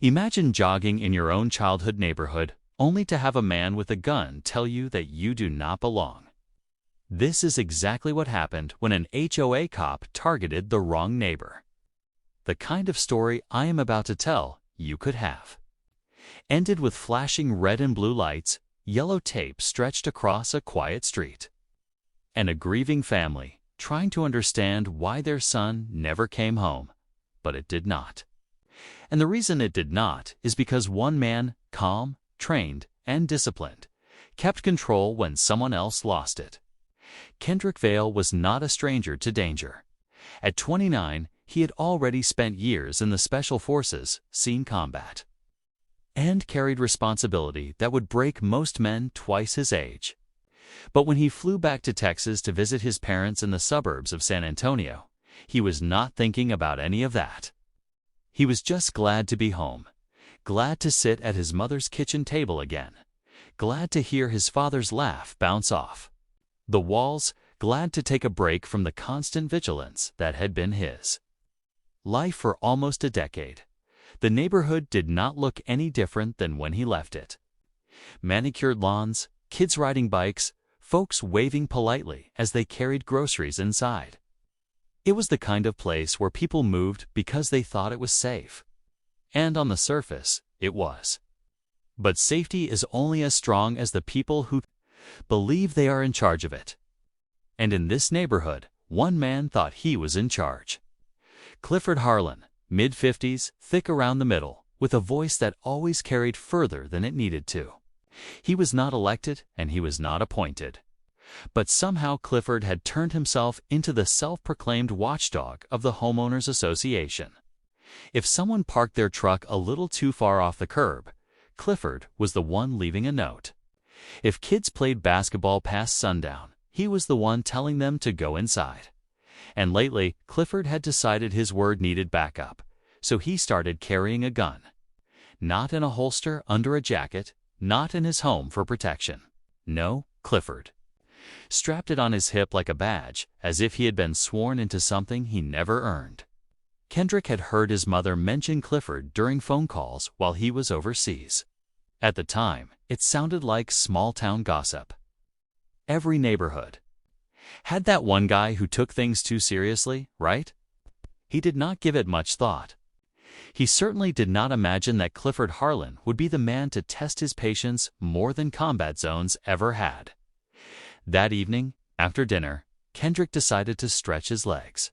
Imagine jogging in your own childhood neighborhood, only to have a man with a gun tell you that you do not belong. This is exactly what happened when an HOA cop targeted the wrong neighbor. The kind of story I am about to tell you could have. Ended with flashing red and blue lights, yellow tape stretched across a quiet street, and a grieving family trying to understand why their son never came home, but it did not. And the reason it did not is because one man, calm, trained, and disciplined, kept control when someone else lost it. Kendrick Vale was not a stranger to danger. At 29, he had already spent years in the Special Forces, seen combat, and carried responsibility that would break most men twice his age. But when he flew back to Texas to visit his parents in the suburbs of San Antonio, he was not thinking about any of that. He was just glad to be home, glad to sit at his mother's kitchen table again, glad to hear his father's laugh bounce off the walls, glad to take a break from the constant vigilance that had been his life for almost a decade. The neighborhood did not look any different than when he left it. Manicured lawns, kids riding bikes, folks waving politely as they carried groceries inside. It was the kind of place where people moved because they thought it was safe. And on the surface, it was. But safety is only as strong as the people who believe they are in charge of it. And in this neighborhood, one man thought he was in charge. Clifford Harlan, mid-50s, thick around the middle, with a voice that always carried further than it needed to. He was not elected and he was not appointed. But somehow Clifford had turned himself into the self-proclaimed watchdog of the Homeowners Association. If someone parked their truck a little too far off the curb, Clifford was the one leaving a note. If kids played basketball past sundown, he was the one telling them to go inside. And lately, Clifford had decided his word needed backup, so he started carrying a gun. Not in a holster under a jacket, not in his home for protection. No, Clifford strapped it on his hip like a badge, as if he had been sworn into something he never earned. Kendrick had heard his mother mention Clifford during phone calls while he was overseas. At the time, it sounded like small-town gossip. Every neighborhood had that one guy who took things too seriously, right? He did not give it much thought. He certainly did not imagine that Clifford Harlan would be the man to test his patience more than combat zones ever had. That evening, after dinner, Kendrick decided to stretch his legs.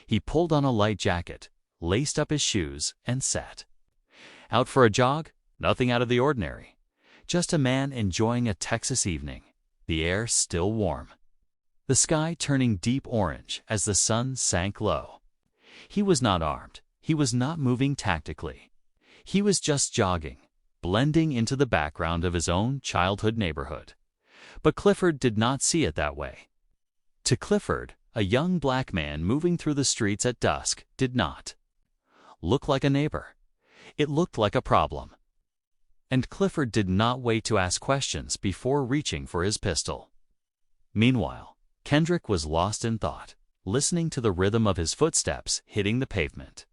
He pulled on a light jacket, laced up his shoes, and sat. Out for a jog? Nothing out of the ordinary. Just a man enjoying a Texas evening, the air still warm, the sky turning deep orange as the sun sank low. He was not armed. He was not moving tactically. He was just jogging, blending into the background of his own childhood neighborhood. But Clifford did not see it that way. To Clifford, a young black man moving through the streets at dusk did not look like a neighbor. It looked like a problem. And Clifford did not wait to ask questions before reaching for his pistol. Meanwhile, Kendrick was lost in thought, listening to the rhythm of his footsteps hitting the pavement.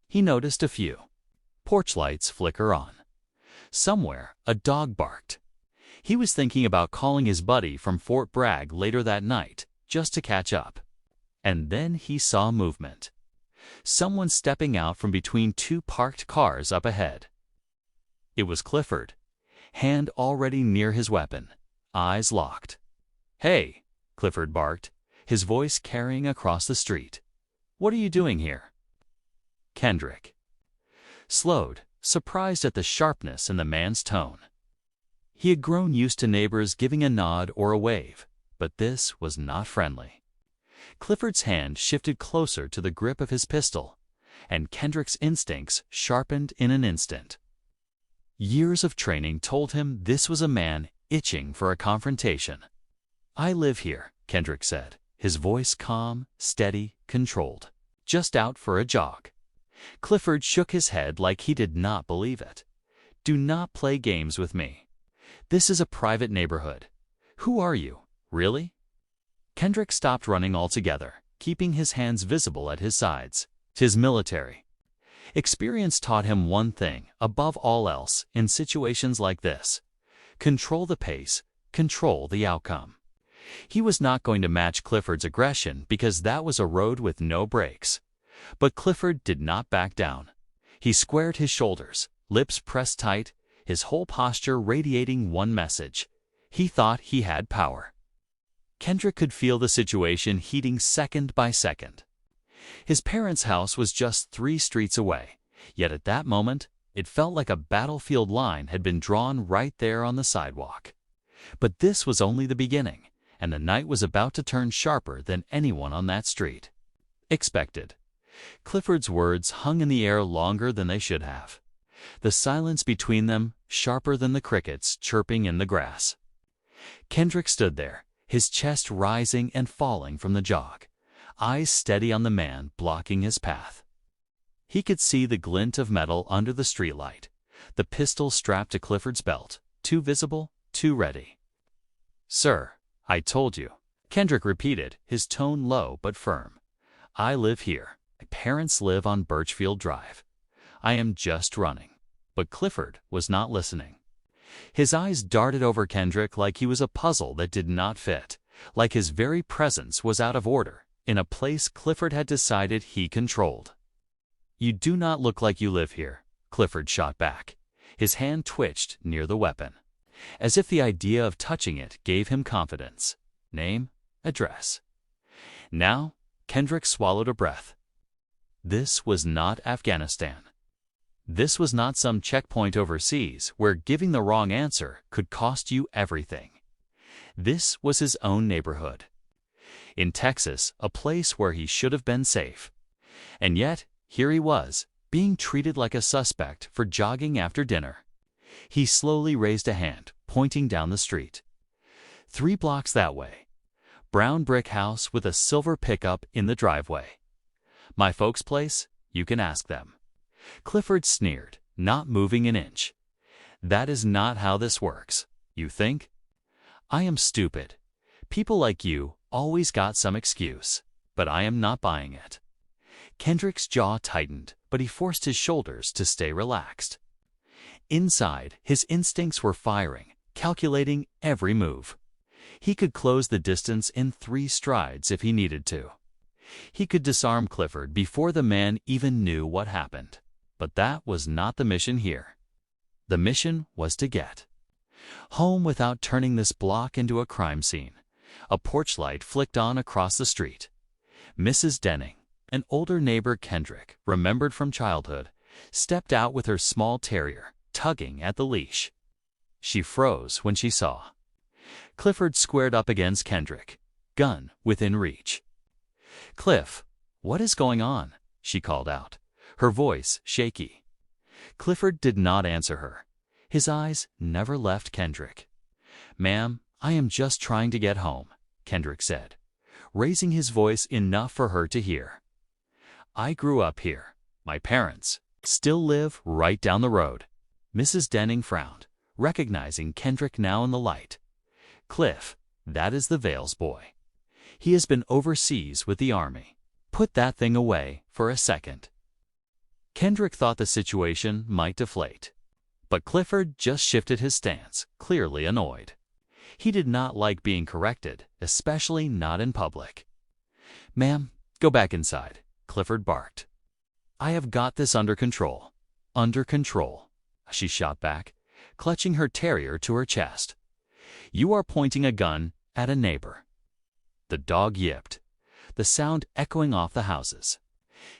He noticed a few porch lights flicker on. Somewhere, a dog barked. He was thinking about calling his buddy from Fort Bragg later that night, just to catch up. And then he saw movement. Someone stepping out from between two parked cars up ahead. It was Clifford, hand already near his weapon, eyes locked. "Hey," Clifford barked, his voice carrying across the street. "What are you doing here?" Kendrick slowed, surprised at the sharpness in the man's tone. He had grown used to neighbors giving a nod or a wave, but this was not friendly. Clifford's hand shifted closer to the grip of his pistol, and Kendrick's instincts sharpened in an instant. Years of training told him this was a man itching for a confrontation. "I live here," Kendrick said, his voice calm, steady, controlled. "Just out for a jog." Clifford shook his head like he did not believe it. "Do not play games with me. This is a private neighborhood. Who are you, really?" Kendrick stopped running altogether, keeping his hands visible at his sides. "'Tis military." Experience taught him one thing above all else in situations like this: control the pace, control the outcome. He was not going to match Clifford's aggression because that was a road with no brakes. But Clifford did not back down. He squared his shoulders, lips pressed tight, his whole posture radiating one message: he thought he had power. Kendrick could feel the situation heating second by second. His parents' house was just 3 streets away, yet at that moment, it felt like a battlefield line had been drawn right there on the sidewalk. But this was only the beginning, and the night was about to turn sharper than anyone on that street expected. Clifford's words hung in the air longer than they should have. The silence between them sharper than the crickets chirping in the grass. Kendrick stood there, his chest rising and falling from the jog, eyes steady on the man blocking his path. He could see the glint of metal under the streetlight, the pistol strapped to Clifford's belt, too visible, too ready. "Sir, I told you," Kendrick repeated, his tone low but firm. "I live here. My parents live on Birchfield Drive. I am just running." But Clifford was not listening. His eyes darted over Kendrick like he was a puzzle that did not fit, like his very presence was out of order in a place Clifford had decided he controlled. "You do not look like you live here," Clifford shot back. His hand twitched near the weapon, as if the idea of touching it gave him confidence. Name, address. Now, Kendrick swallowed a breath. This was not Afghanistan. This was not some checkpoint overseas where giving the wrong answer could cost you everything. This was his own neighborhood. In Texas, a place where he should have been safe. And yet, here he was, being treated like a suspect for jogging after dinner. He slowly raised a hand, pointing down the street. 3 blocks that way. Brown brick house with a silver pickup in the driveway. My folks' place? You can ask them. Clifford sneered, not moving an inch. That is not how this works, you think? I am stupid. People like you always got some excuse, but I am not buying it. Kendrick's jaw tightened, but he forced his shoulders to stay relaxed. Inside, his instincts were firing, calculating every move. He could close the distance in 3 strides if he needed to. He could disarm Clifford before the man even knew what happened. But that was not the mission here. The mission was to get home without turning this block into a crime scene. A porch light flicked on across the street. Mrs. Denning, an older neighbor Kendrick remembered from childhood, stepped out with her small terrier, tugging at the leash. She froze when she saw. Clifford squared up against Kendrick, gun within reach. "Cliff, what is going on?" she called out, her voice shaky. Clifford did not answer her. His eyes never left Kendrick. "Ma'am, I am just trying to get home," Kendrick said, raising his voice enough for her to hear. "I grew up here. My parents still live right down the road." Mrs. Denning frowned, recognizing Kendrick now in the light. "Cliff, that is the Vales boy. He has been overseas with the army. Put that thing away for a second." Kendrick thought the situation might deflate. But Clifford just shifted his stance, clearly annoyed. He did not like being corrected, especially not in public. "Ma'am, go back inside," Clifford barked. "I have got this under control." "Under control," she shot back, clutching her terrier to her chest. "You are pointing a gun at a neighbor." The dog yipped, the sound echoing off the houses.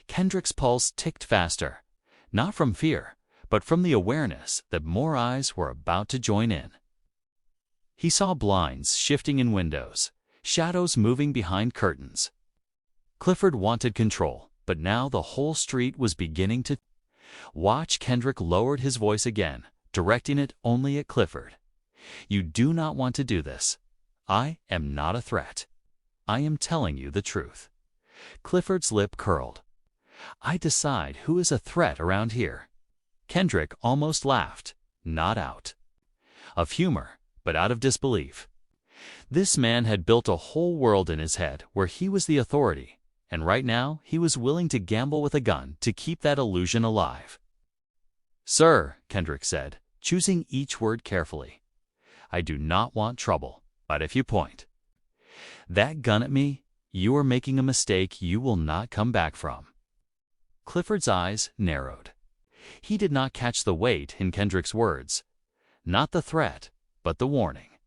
Kendrick's pulse ticked faster, not from fear, but from the awareness that more eyes were about to join in. He saw blinds shifting in windows, shadows moving behind curtains. Clifford wanted control, but now the whole street was beginning to watch. Kendrick lowered his voice again, directing it only at Clifford. "You do not want to do this. I am not a threat. I am telling you the truth." Clifford's lip curled. "I decide who is a threat around here." Kendrick almost laughed, not out of humor, but out of disbelief. This man had built a whole world in his head where he was the authority, and right now he was willing to gamble with a gun to keep that illusion alive. "Sir," Kendrick said, choosing each word carefully, "I do not want trouble, but if you point that gun at me, you are making a mistake you will not come back from." Clifford's eyes narrowed. He did not catch the weight in Kendrick's words. Not the threat, but the warning.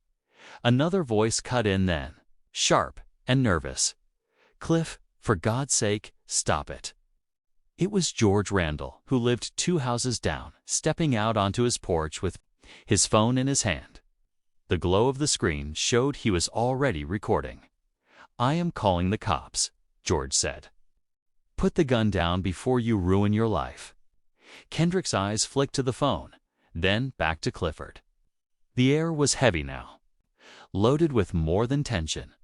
Another voice cut in then, sharp and nervous. "Cliff, for God's sake, stop it." It was George Randall, who lived 2 houses down, stepping out onto his porch with his phone in his hand. The glow of the screen showed he was already recording. "I am calling the cops," George said. "Put the gun down before you ruin your life." Kendrick's eyes flicked to the phone, then back to Clifford. The air was heavy now, loaded with more than tension.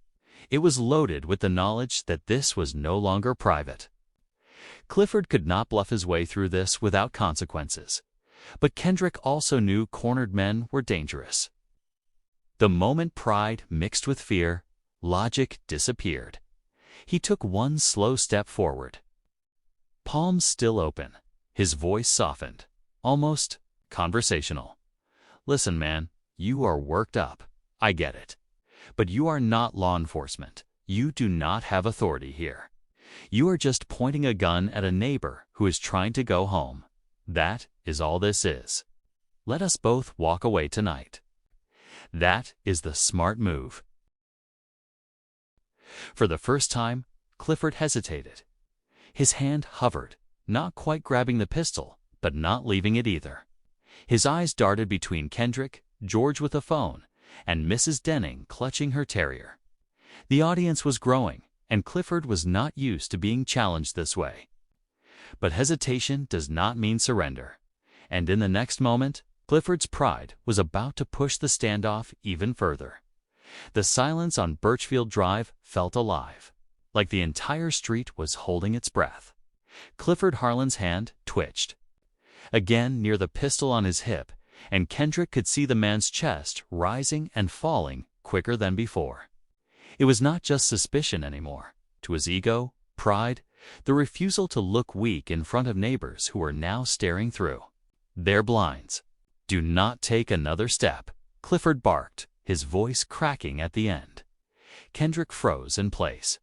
It was loaded with the knowledge that this was no longer private. Clifford could not bluff his way through this without consequences, but Kendrick also knew cornered men were dangerous. The moment pride mixed with fear, logic disappeared. He took one slow step forward. Palms still open, his voice softened, almost conversational. "Listen, man, you are worked up. I get it. But you are not law enforcement. You do not have authority here. You are just pointing a gun at a neighbor who is trying to go home. That is all this is. Let us both walk away tonight." That is the smart move. For the first time, Clifford hesitated. His hand hovered, not quite grabbing the pistol, but not leaving it either. His eyes darted between Kendrick, George with a phone, and Mrs. Denning clutching her terrier. The audience was growing, and Clifford was not used to being challenged this way. But hesitation does not mean surrender, and in the next moment, Clifford's pride was about to push the standoff even further. The silence on Birchfield Drive felt alive, like the entire street was holding its breath. Clifford Harlan's hand twitched. Again near the pistol on his hip, and Kendrick could see the man's chest rising and falling quicker than before. It was not just suspicion anymore. To his ego, pride, the refusal to look weak in front of neighbors who were now staring through their blinds. "Do not take another step," Clifford barked, his voice cracking at the end. Kendrick froze in place.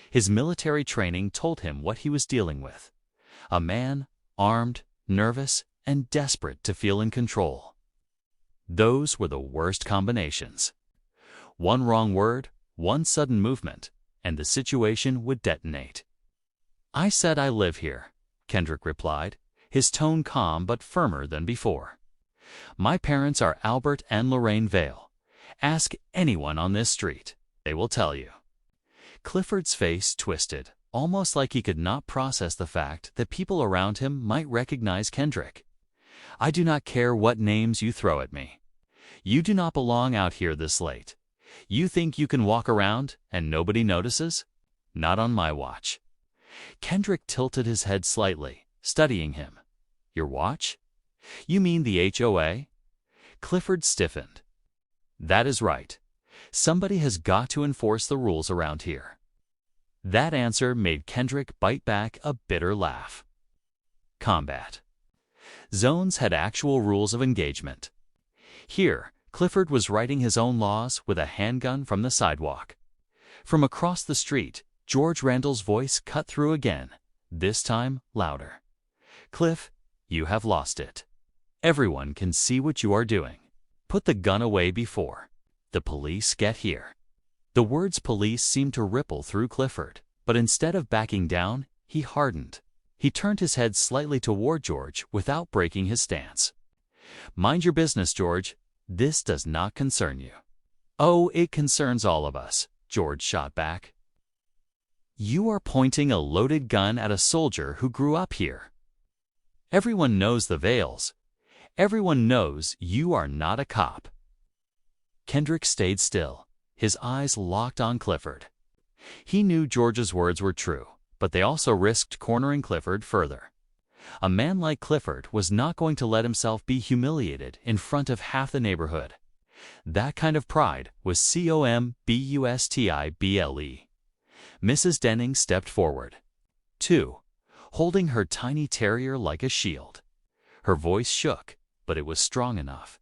His military training told him what he was dealing with. A man, armed, nervous, and desperate to feel in control. Those were the worst combinations. One wrong word, one sudden movement, and the situation would detonate. "I said I live here," Kendrick replied, his tone calm but firmer than before. "My parents are Albert and Lorraine Vale. Ask anyone on this street. They will tell you." Clifford's face twisted, almost like he could not process the fact that people around him might recognize Kendrick. "I do not care what names you throw at me. You do not belong out here this late. You think you can walk around and nobody notices? Not on my watch." Kendrick tilted his head slightly, studying him. "Your watch? You mean the HOA?" Clifford stiffened. "That is right. Somebody has got to enforce the rules around here." That answer made Kendrick bite back a bitter laugh. Combat zones had actual rules of engagement. Here, Clifford was writing his own laws with a handgun from the sidewalk. From across the street, George Randall's voice cut through again, this time louder. "Cliff, you have lost it. Everyone can see what you are doing. Put the gun away before the police get here." The words police seemed to ripple through Clifford, but instead of backing down, he hardened. He turned his head slightly toward George without breaking his stance. "Mind your business, George. This does not concern you." "Oh, it concerns all of us," George shot back. "You are pointing a loaded gun at a soldier who grew up here. Everyone knows the Vales. Everyone knows you are not a cop." Kendrick stayed still, his eyes locked on Clifford. He knew George's words were true, but they also risked cornering Clifford further. A man like Clifford was not going to let himself be humiliated in front of half the neighborhood. That kind of pride was COMBUSTIBLE. Mrs. Denning stepped forward. 2. Holding her tiny terrier like a shield. Her voice shook, but it was strong enough.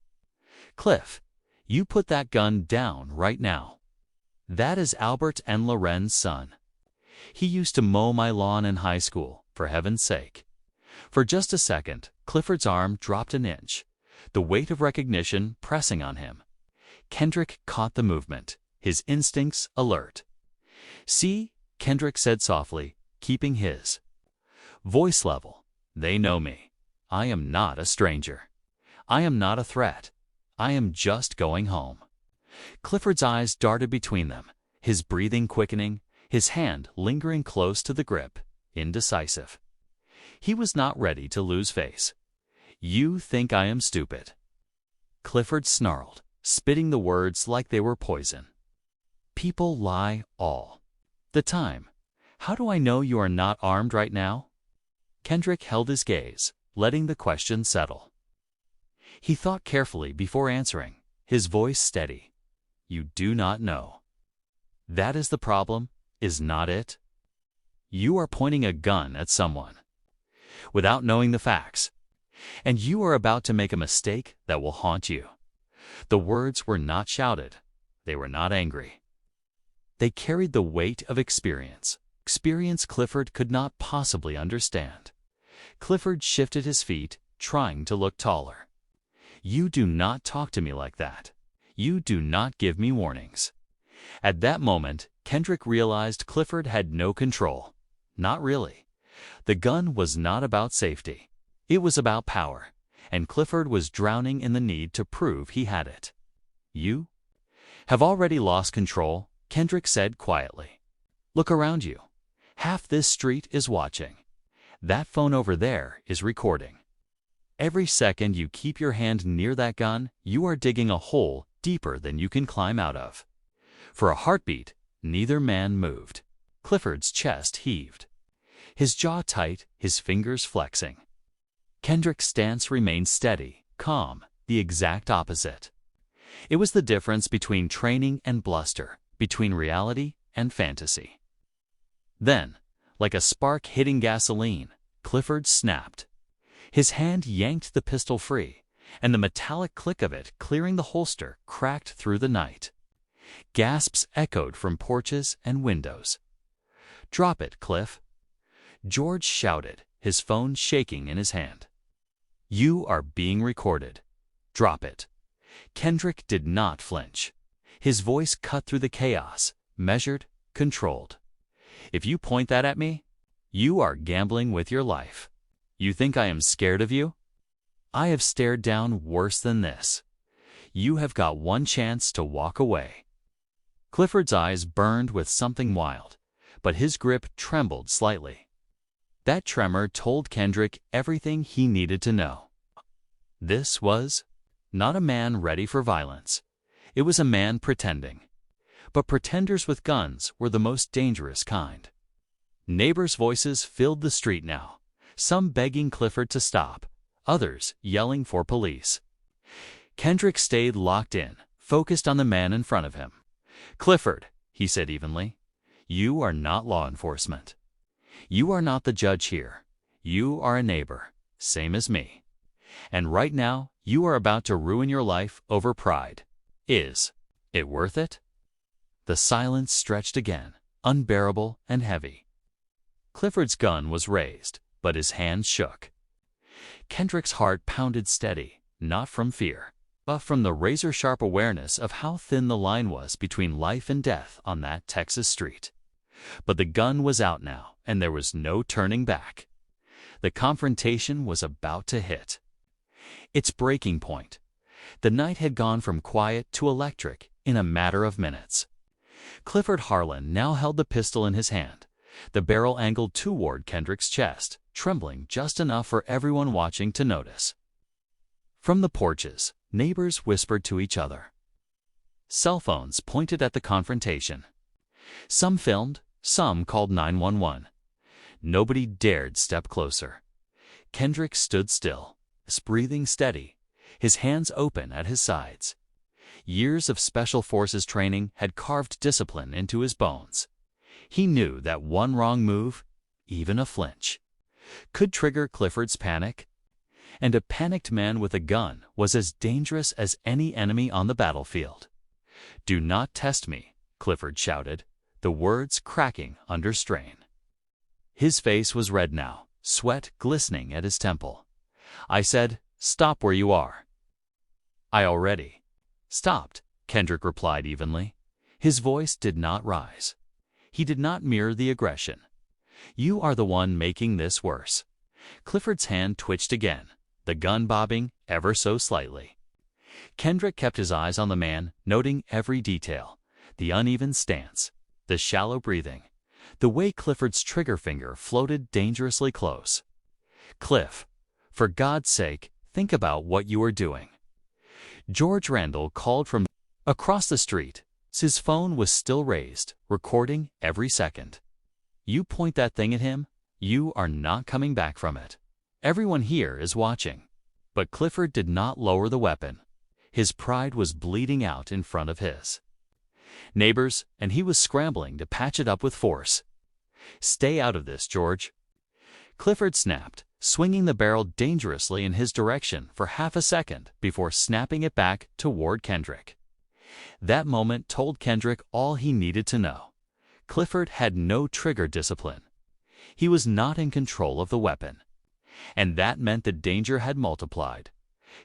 Cliff, you put that gun down right now. That is Albert and Loren's son. He used to mow my lawn in high school, for heaven's sake. For just a second, Clifford's arm dropped an inch, the weight of recognition pressing on him. Kendrick caught the movement, his instincts alert. See, Kendrick said softly, keeping his voice level. They know me. I am not a stranger. I am not a threat. I am just going home. Clifford's eyes darted between them, his breathing quickening, his hand lingering close to the grip, indecisive. He was not ready to lose face. You think I am stupid. Clifford snarled, spitting the words like they were poison. People lie all the time. How do I know you are not armed right now? Kendrick held his gaze, letting the question settle. He thought carefully before answering, his voice steady. You do not know. That is the problem, is not it? You are pointing a gun at someone, without knowing the facts, and you are about to make a mistake that will haunt you. The words were not shouted. They were not angry. They carried the weight of experience Clifford could not possibly understand. Clifford shifted his feet, trying to look taller. You do not talk to me like that. You do not give me warnings. At that moment, Kendrick realized Clifford had no control. Not really. The gun was not about safety. It was about power, and Clifford was drowning in the need to prove he had it. You have already lost control, Kendrick said quietly. Look around you. Half this street is watching. That phone over there is recording. Every second you keep your hand near that gun, you are digging a hole deeper than you can climb out of. For a heartbeat, neither man moved. Clifford's chest heaved, his jaw tight, his fingers flexing. Kendrick's stance remained steady, calm, the exact opposite. It was the difference between training and bluster, between reality and fantasy. Then, like a spark hitting gasoline, Clifford snapped. His hand yanked the pistol free, and the metallic click of it clearing the holster cracked through the night. Gasps echoed from porches and windows. Drop it, Cliff. George shouted, his phone shaking in his hand. You are being recorded. Drop it. Kendrick did not flinch. His voice cut through the chaos, measured, controlled. If you point that at me, you are gambling with your life. You think I am scared of you? I have stared down worse than this. You have got one chance to walk away. Clifford's eyes burned with something wild, but his grip trembled slightly. That tremor told Kendrick everything he needed to know. This was not a man ready for violence. It was a man pretending. But pretenders with guns were the most dangerous kind. Neighbors' voices filled the street now, some begging Clifford to stop, others yelling for police. Kendrick stayed locked in, focused on the man in front of him. Clifford, he said evenly, you are not law enforcement. You are not the judge here. You are a neighbor, same as me. And right now, you are about to ruin your life over pride. Is it worth it? The silence stretched again, unbearable and heavy. Clifford's gun was raised, but his hands shook. Kendrick's heart pounded steady, not from fear, but from the razor-sharp awareness of how thin the line was between life and death on that Texas street. But the gun was out now, and there was no turning back. The confrontation was about to hit its breaking point. The night had gone from quiet to electric in a matter of minutes. Clifford Harlan now held the pistol in his hand, the barrel angled toward Kendrick's chest, trembling just enough for everyone watching to notice. From the porches, neighbors whispered to each other. Cell phones pointed at the confrontation. Some filmed, some called 911. Nobody dared step closer. Kendrick stood still, his breathing steady, his hands open at his sides. Years of special forces training had carved discipline into his bones. He knew that one wrong move, even a flinch, could trigger Clifford's panic. And a panicked man with a gun was as dangerous as any enemy on the battlefield. "Do not test me," Clifford shouted, the words cracking under strain. His face was red now, sweat glistening at his temple. "I said, stop where you are." "I already stopped," Kendrick replied evenly. His voice did not rise. He did not mirror the aggression. "You are the one making this worse." Clifford's hand twitched again, the gun bobbing ever so slightly. Kendrick kept his eyes on the man, noting every detail: the uneven stance, the shallow breathing, the way Clifford's trigger finger floated dangerously close. "Cliff, for God's sake, think about what you are doing." George Randall called from across the street. His phone was still raised, recording every second. "You point that thing at him, you are not coming back from it. Everyone here is watching." But Clifford did not lower the weapon. His pride was bleeding out in front of his neighbors, and he was scrambling to patch it up with force. "Stay out of this, George." Clifford snapped, swinging the barrel dangerously in his direction for half a second before snapping it back toward Kendrick. That moment told Kendrick all he needed to know. Clifford had no trigger discipline. He was not in control of the weapon. And that meant the danger had multiplied.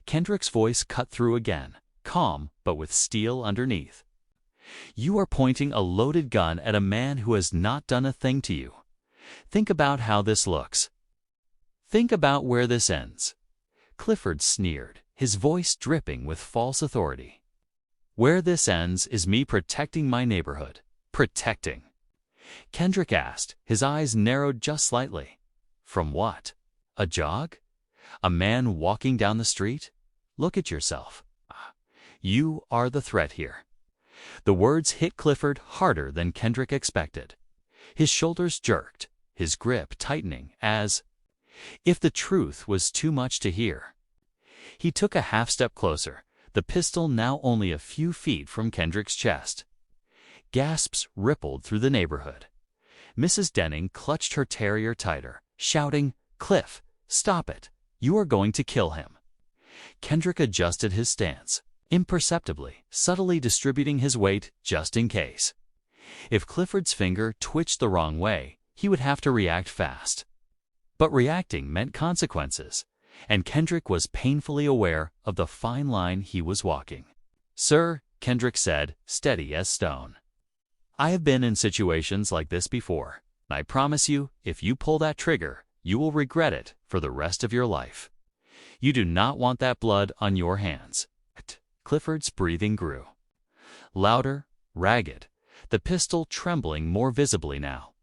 Kendrick's voice cut through again, calm but with steel underneath. "You are pointing a loaded gun at a man who has not done a thing to you. Think about how this looks. Think about where this ends." Clifford sneered, his voice dripping with false authority. "Where this ends is me protecting my neighborhood." "Protecting?" Kendrick asked, his eyes narrowed just slightly. "From what? A jog? A man walking down the street? Look at yourself. You are the threat here." The words hit Clifford harder than Kendrick expected. His shoulders jerked, his grip tightening as if the truth was too much to hear. He took a half step closer, the pistol now only a few feet from Kendrick's chest. Gasps rippled through the neighborhood. Mrs. Denning clutched her terrier tighter, shouting, "Cliff, stop it. You are going to kill him." Kendrick adjusted his stance, imperceptibly, subtly distributing his weight just in case. If Clifford's finger twitched the wrong way, he would have to react fast. But reacting meant consequences, and Kendrick was painfully aware of the fine line he was walking. "Sir," Kendrick said, steady as stone, "I have been in situations like this before, and I promise you, if you pull that trigger, you will regret it for the rest of your life. You do not want that blood on your hands." Clifford's breathing grew. Louder, ragged, the pistol trembling more visibly now.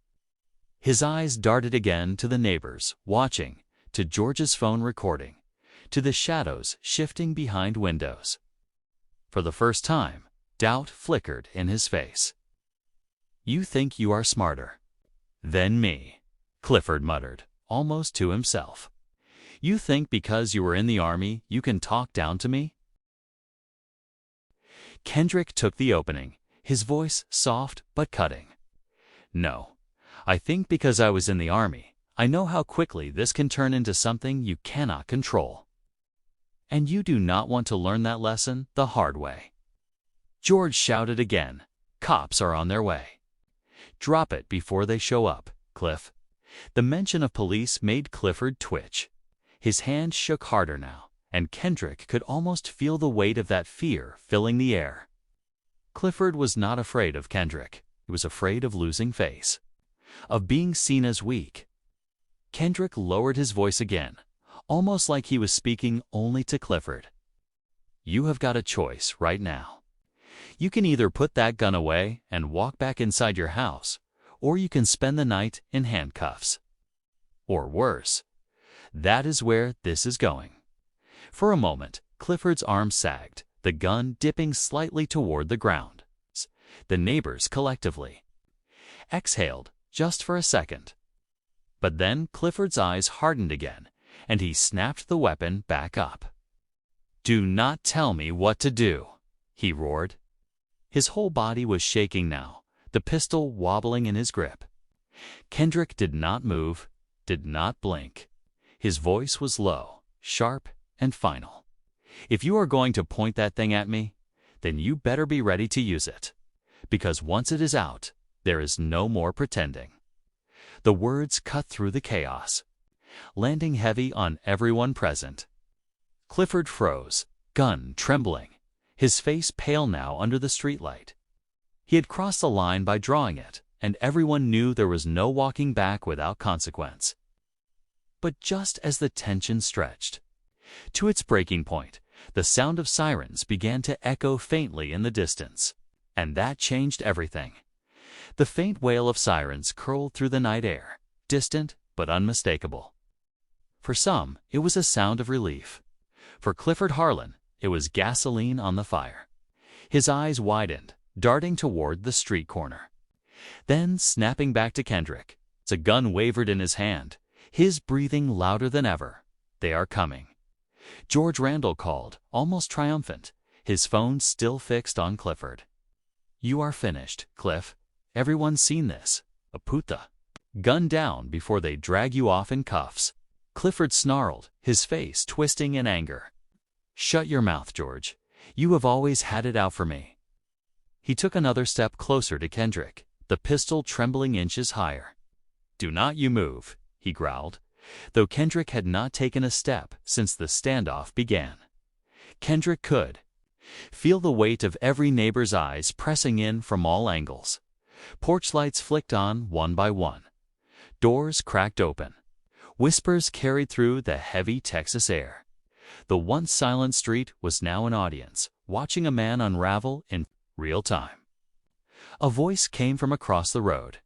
His eyes darted again to the neighbors, watching, to George's phone recording, to the shadows shifting behind windows. For the first time, doubt flickered in his face. "You think you are smarter than me," Clifford muttered, almost to himself. "You think because you were in the army you can talk down to me?" Kendrick took the opening, his voice soft but cutting. "No, I think because I was in the army, I know how quickly this can turn into something you cannot control. And you do not want to learn that lesson the hard way." George shouted again, "Cops are on their way." "Drop it before they show up, Cliff." The mention of police made Clifford twitch. His hand shook harder now, and Kendrick could almost feel the weight of that fear filling the air. Clifford was not afraid of Kendrick. He was afraid of losing face, of being seen as weak. Kendrick lowered his voice again, almost like he was speaking only to Clifford. "You have got a choice right now. You can either put that gun away and walk back inside your house, or you can spend the night in handcuffs. Or worse. That is where this is going." For a moment, Clifford's arm sagged, the gun dipping slightly toward the ground. The neighbors collectively exhaled just for a second. But then Clifford's eyes hardened again, and he snapped the weapon back up. "Do not tell me what to do," he roared. His whole body was shaking now, the pistol wobbling in his grip. Kendrick did not move, did not blink. His voice was low, sharp, and final. "If you are going to point that thing at me, then you better be ready to use it. Because once it is out, there is no more pretending." The words cut through the chaos, landing heavy on everyone present. Clifford froze, gun trembling, his face pale now under the streetlight. He had crossed the line by drawing it, and everyone knew there was no walking back without consequence. But just as the tension stretched to its breaking point, the sound of sirens began to echo faintly in the distance, and that changed everything. The faint wail of sirens curled through the night air, distant but unmistakable. For some, it was a sound of relief. For Clifford Harlan, it was gasoline on the fire. His eyes widened, darting toward the street corner. Then, snapping back to Kendrick, the gun wavered in his hand, his breathing louder than ever. "They are coming." George Randall called, almost triumphant, his phone still fixed on Clifford. "You are finished, Cliff. Everyone's seen this. A puta. Gun down before they drag you off in cuffs." Clifford snarled, his face twisting in anger. "Shut your mouth, George. You have always had it out for me." He took another step closer to Kendrick, the pistol trembling inches higher. "Do not you move," he growled, though Kendrick had not taken a step since the standoff began. Kendrick could feel the weight of every neighbor's eyes pressing in from all angles. Porch lights flicked on one by one. Doors cracked open. Whispers carried through the heavy Texas air. The once silent street was now an audience, watching a man unravel in real time. A voice came from across the road.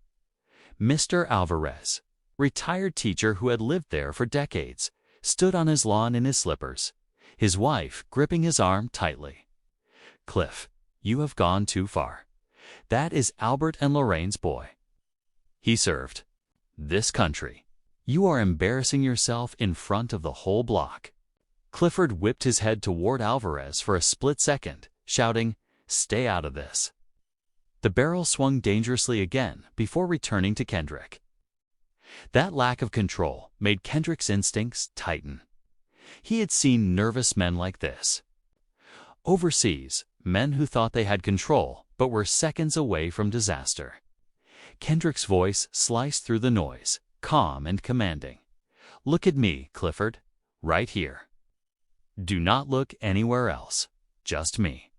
Mr. Alvarez, retired teacher who had lived there for decades, stood on his lawn in his slippers, his wife gripping his arm tightly. "Cliff, you have gone too far. That is Albert and Lorraine's boy. He served this country. You are embarrassing yourself in front of the whole block." Clifford whipped his head toward Alvarez for a split second, shouting, "Stay out of this." The barrel swung dangerously again before returning to Kendrick. That lack of control made Kendrick's instincts tighten. He had seen nervous men like this. Overseas, men who thought they had control but were seconds away from disaster. Kendrick's voice sliced through the noise, calm and commanding. "Look at me, Clifford, right here. Do not look anywhere else, just me."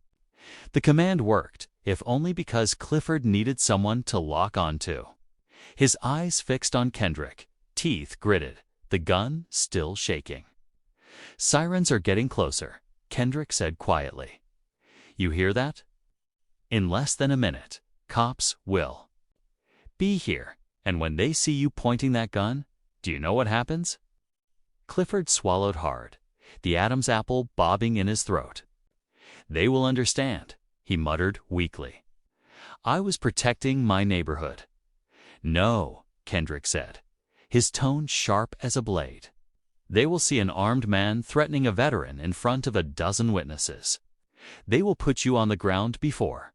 The command worked, if only because Clifford needed someone to lock onto. His eyes fixed on Kendrick, teeth gritted, the gun still shaking. "Sirens are getting closer," Kendrick said quietly. "You hear that? In less than a minute, cops will be here, and when they see you pointing that gun, do you know what happens?" Clifford swallowed hard, the Adam's apple bobbing in his throat. "They will understand," he muttered weakly. "I was protecting my neighborhood." "No," Kendrick said, his tone sharp as a blade. "They will see an armed man threatening a veteran in front of a dozen witnesses. They will put you on the ground before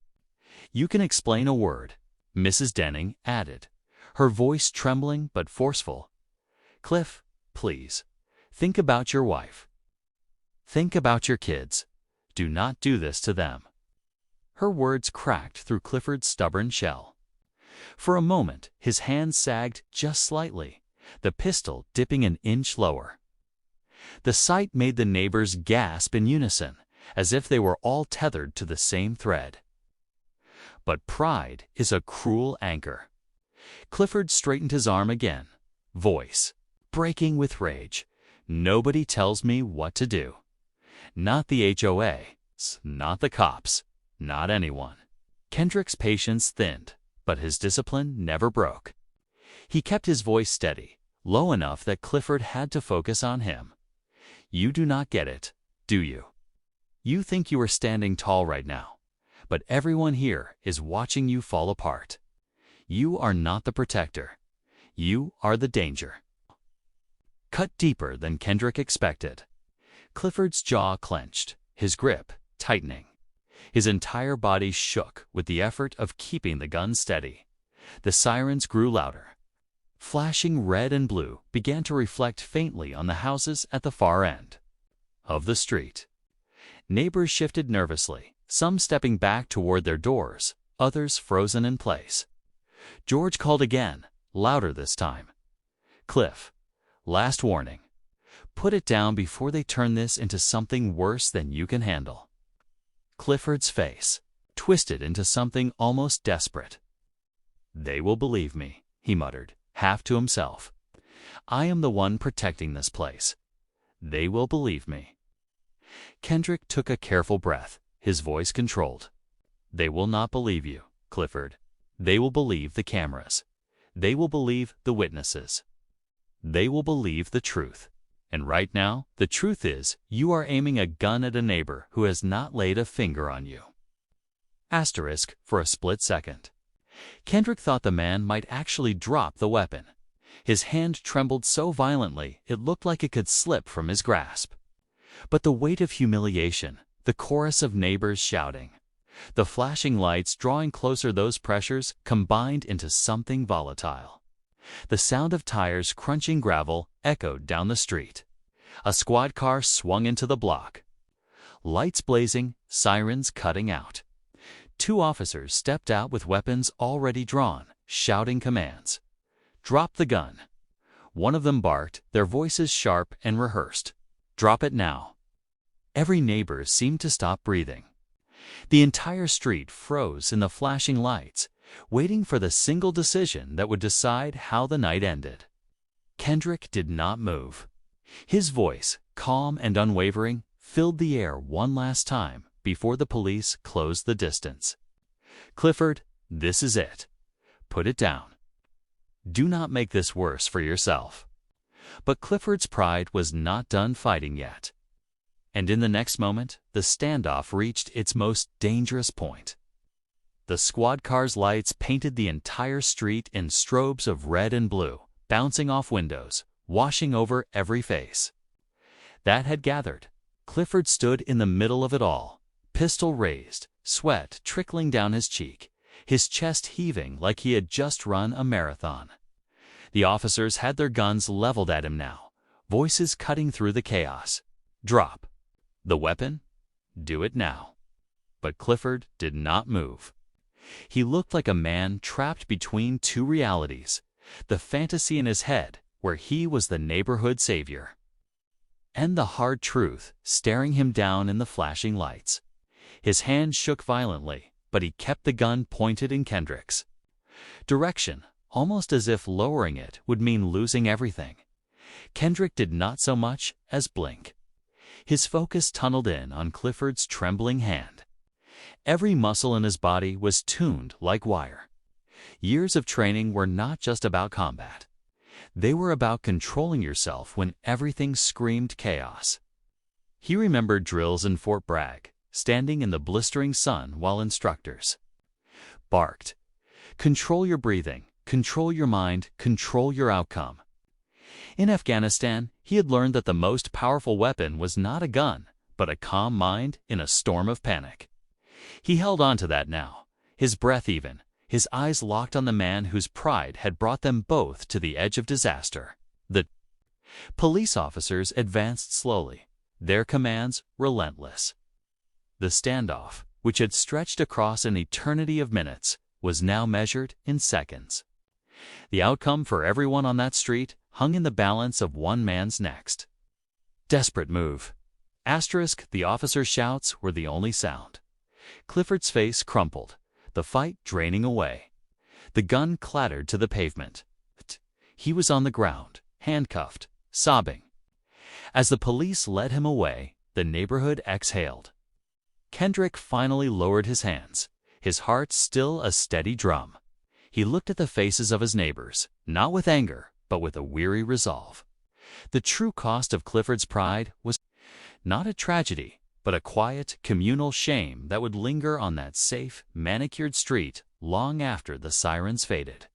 you can explain a word," Mrs. Denning added, her voice trembling but forceful. "Cliff, please, think about your wife. Think about your kids. Do not do this to them." Her words cracked through Clifford's stubborn shell. For a moment, his hand sagged just slightly, the pistol dipping an inch lower. The sight made the neighbors gasp in unison, as if they were all tethered to the same thread. But pride is a cruel anchor. Clifford straightened his arm again, voice breaking with rage. "Nobody tells me what to do. Not the HOA, not the cops, not anyone." Kendrick's patience thinned, but his discipline never broke. He kept his voice steady, low enough that Clifford had to focus on him. "You do not get it, do you? You think you are standing tall right now, but everyone here is watching you fall apart. You are not the protector. You are the danger." Cut deeper than Kendrick expected. Clifford's jaw clenched, his grip tightening. His entire body shook with the effort of keeping the gun steady. The sirens grew louder. Flashing red and blue began to reflect faintly on the houses at the far end of the street. Neighbors shifted nervously, some stepping back toward their doors, others frozen in place. George called again, louder this time. "Cliff, last warning. Put it down before they turn this into something worse than you can handle." Clifford's face twisted into something almost desperate. "They will believe me," he muttered, half to himself. "I am the one protecting this place. They will believe me." Kendrick took a careful breath, his voice controlled. "They will not believe you, Clifford. They will believe the cameras. They will believe the witnesses. They will believe the truth. And right now, the truth is, you are aiming a gun at a neighbor who has not laid a finger on you." Asterisk for a split second. Kendrick thought the man might actually drop the weapon. His hand trembled so violently it looked like it could slip from his grasp. But the weight of humiliation, the chorus of neighbors shouting, the flashing lights drawing closer, those pressures combined into something volatile. The sound of tires crunching gravel echoed down the street. A squad car swung into the block. Lights blazing, sirens cutting out. 2 officers stepped out with weapons already drawn, shouting commands. "Drop the gun." One of them barked, their voices sharp and rehearsed. "Drop it now." Every neighbor seemed to stop breathing. The entire street froze in the flashing lights, waiting for the single decision that would decide how the night ended. Kendrick did not move. His voice, calm and unwavering, filled the air one last time before the police closed the distance. "Clifford, this is it. Put it down. Do not make this worse for yourself." But Clifford's pride was not done fighting yet. And in the next moment, the standoff reached its most dangerous point. The squad car's lights painted the entire street in strobes of red and blue, bouncing off windows, washing over every face that had gathered. Clifford stood in the middle of it all, pistol raised, sweat trickling down his cheek, his chest heaving like he had just run a marathon. The officers had their guns leveled at him now, voices cutting through the chaos. "Drop the weapon. Do it now." But Clifford did not move. He looked like a man trapped between 2 realities, the fantasy in his head, where he was the neighborhood savior, and the hard truth staring him down in the flashing lights. His hand shook violently, but he kept the gun pointed in Kendrick's direction, almost as if lowering it would mean losing everything. Kendrick did not so much as blink. His focus tunneled in on Clifford's trembling hand. Every muscle in his body was tuned like wire. Years of training were not just about combat. They were about controlling yourself when everything screamed chaos. He remembered drills in Fort Bragg, standing in the blistering sun while instructors barked, "Control your breathing, control your mind, control your outcome." In Afghanistan, he had learned that the most powerful weapon was not a gun, but a calm mind in a storm of panic. He held on to that now, his breath even, his eyes locked on the man whose pride had brought them both to the edge of disaster. The police officers advanced slowly, their commands relentless. The standoff, which had stretched across an eternity of minutes, was now measured in seconds. The outcome for everyone on that street hung in the balance of one man's next. Desperate move. Asterisk, the officer's shouts were the only sound. Clifford's face crumpled, the fight draining away. The gun clattered to the pavement. He was on the ground, handcuffed, sobbing. As the police led him away, the neighborhood exhaled. Kendrick finally lowered his hands, his heart still a steady drum. He looked at the faces of his neighbors, not with anger, but with a weary resolve. The true cost of Clifford's pride was not a tragedy, but a quiet, communal shame that would linger on that safe, manicured street long after the sirens faded.